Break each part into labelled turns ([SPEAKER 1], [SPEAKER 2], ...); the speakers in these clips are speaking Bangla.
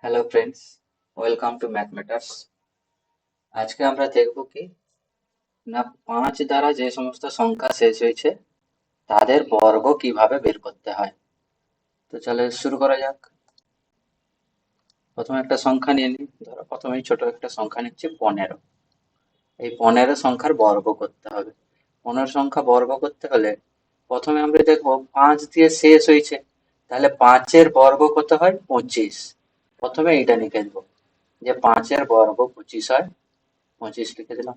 [SPEAKER 1] Hello friends, welcome to math matters. আজকে আমরা দেখব কি না, 5 দ্বারা যে সমস্ত সংখ্যা শেষ হয়েছে তাদের বর্গ কিভাবে বের করতে হয়। তো চলো শুরু করা যাক। প্রথমে একটা সংখ্যা নিয়ে নিই। ধরো প্রথমেই ছোট একটা সংখ্যা নিচ্ছি 15। এই 15 সংখ্যার বর্গ করতে হবে। 15 সংখ্যা বর্গ করতে হলে প্রথমে আমরা দেখব 5 দিয়ে শেষ হয়েছে, তাহলে 5-এর বর্গ কত হয়? 25। প্রথমে এইটা লিখে দেবো যে 5-এর বর্গ 25 হয়। 25 লিখে দিলাম।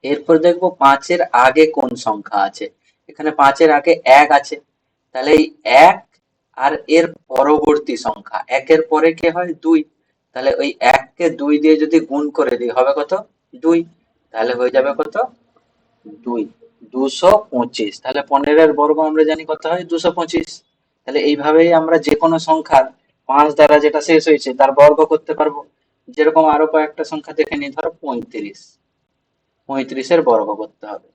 [SPEAKER 1] এরপর দেখবো 5-এর আগে কোন সংখ্যা আছে। এখানে 5-এর আগে 1 আছে, তাহলে এই 1 আর এর পরবর্তী সংখ্যা, 1-এর পরে কে হয়? 2। তাহলে ওই 1 কে 2 দিয়ে যদি গুণ করে দিই হবে কত? 2। তাহলে হয়ে যাবে কত? 2, 225। তাহলে 15-এর বর্গ আমরা জানি কত হয়? 225। তাহলে এইভাবেই আমরা যে কোনো সংখ্যার 5 দ্বারা যেটা শেষ হয়েছে তার বর্গ করতে পারবো। যেরকম আরো কয়েকটা সংখ্যা দেখে নিই। ধরো 35, 35-এর বর্গ করতে হবে।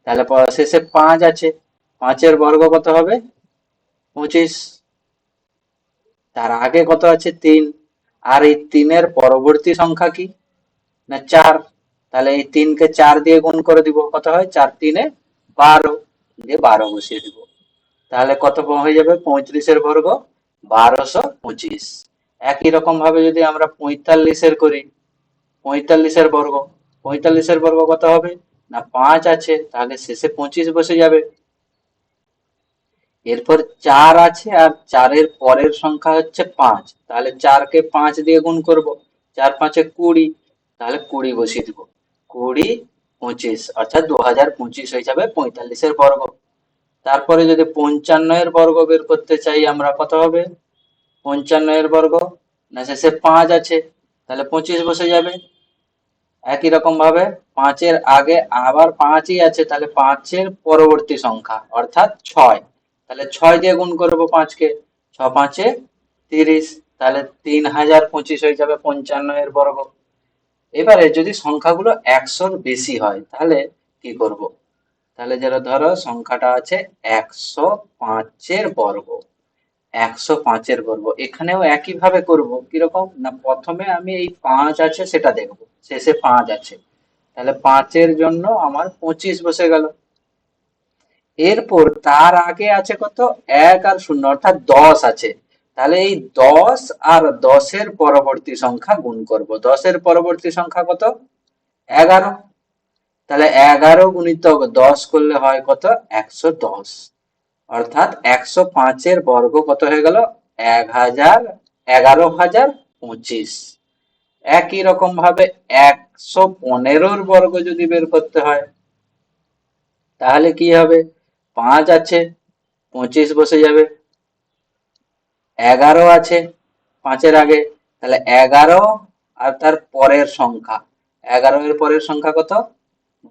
[SPEAKER 1] তাহলে শেষে 5 আছে, 5-এর বর্গ কত হবে? 25। তার আগে কত আছে? 3। আর এই 3-এর পরবর্তী সংখ্যা কি না? 4। তাহলে এই 3-কে 4 দিয়ে গুণ করে দিব, কত হয়? 4 3-এ 12, দিয়ে 12 বসিয়ে দিব। তাহলে কত হয়ে যাবে? 35-এর বর্গ 1225। একই রকম ভাবে যদি আমরা 45-এর করি, 45-এর বর্গ, 45-এর বর্গ কত হবে না? 5 আছে, তাহলে শেষে 25 বসে যাবে। এরপর 4 আছে আর 4-এর পরের সংখ্যা হচ্ছে 5, তাহলে 4-কে 5 দিয়ে গুণ করব, 4 5-এ 20, তাহলে 20 বসিয়ে দিব। 20 25, অর্থাৎ 2025 হয়ে যাবে 45-এর বর্গ। তারপরে যদি 55-এর বর্গ বের করতে চাই আমরা, কত হবে? 55-এর বর্গ না, শেষে 5 আছে, তাহলে 25 বসে যাবে। একই রকম ভাবে 5-এর আগে আবার 5ই আছে, তাহলে 5-এর পরবর্তী সংখ্যা অর্থাৎ 6, তাহলে 6 দিয়ে গুণ করবো 5-কে, 6 5-এ 30, তাহলে 3025 হয়ে যাবে 55-এর বর্গ। এবারে যদি সংখ্যাগুলো 100-র বেশি হয় তাহলে কি করব? তাহলে যারা ধরো সংখ্যাটা আছে 105-এর বর্গ, 105-এর বর্গ, এখানেও একই ভাবে করব। কিরকম না, প্রথমে আমি এই 5 আছে সেটা দেখব, শেষে 5 আছে, তাহলে 5-এর জন্য আমার 25 বসে গেল। এরপর তার আগে আছে কত? 1 আর 0, অর্থাৎ 10 আছে, তাহলে এই 10 আর 10-এর পরবর্তী সংখ্যা গুণ করব। 10-এর পরবর্তী সংখ্যা কত? 11। তাহলে 11 গুণিতক 10 করলে হয় কত? 110। অর্থাৎ 105-এর বর্গ কত হয়ে গেল? 11,025। একই রকম ভাবে 115-র বর্গ যদি বের করতে হয় তাহলে কি হবে? 5 আছে, 25 বসে যাবে। 11 আছে 5-এর আগে, তাহলে 11 আর তার পরের সংখ্যা, 11-এর পরের সংখ্যা কত?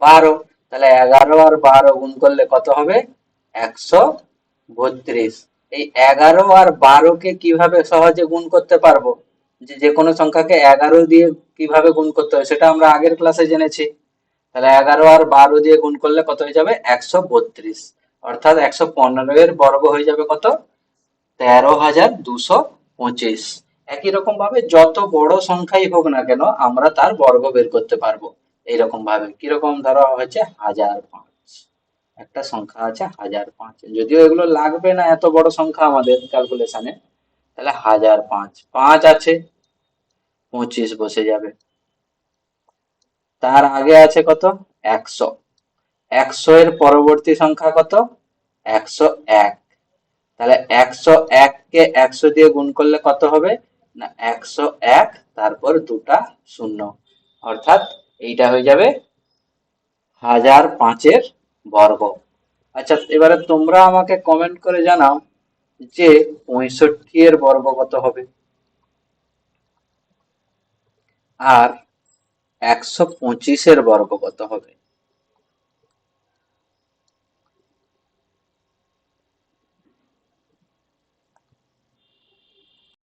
[SPEAKER 1] 12। তাহলে 11 আর 12 গুণ করলে কত হবে? 132। এই 11 আর 12-কে কিভাবে সহজে গুণ করতে পারবো, যে কোনো সংখ্যাকে 11 দিয়ে কিভাবে গুণ করতে হয় সেটা আমরা আগের ক্লাসে জেনেছি। তাহলে 11 আর 12 দিয়ে গুণ করলে কত হয়ে যাবে? 132। অর্থাৎ 115-এর বর্গ হয়ে যাবে কত? 13,225। একই রকম ভাবে যত বড় সংখ্যাই হোক না কেন আমরা তার বর্গ বের করতে পারবো এইরকম ভাবে। কিরকম? ধরা হয়েছে 1005, একটা সংখ্যা আছে 1005, যদিও এগুলো লাগবে না এত বড় সংখ্যা আমাদের ক্যালকুলেশনে। তাহলে 1005, 5 আছে, 25 বসে যাবে। তার আগে আছে কত? 100, 100-এর পরবর্তী সংখ্যা কত? 101। তাহলে 101-কে 100 দিয়ে গুণ করলে কত হবে না? 101, তারপর দুটা শূন্য, অর্থাৎ এইটা হয়ে যাবে 1005-এর বর্গ। আচ্ছা, এবারে তোমরা আমাকে কমেন্ট করে জানাও যে 65-এর বর্গ কত হবে আর 125-এর বর্গ কত হবে।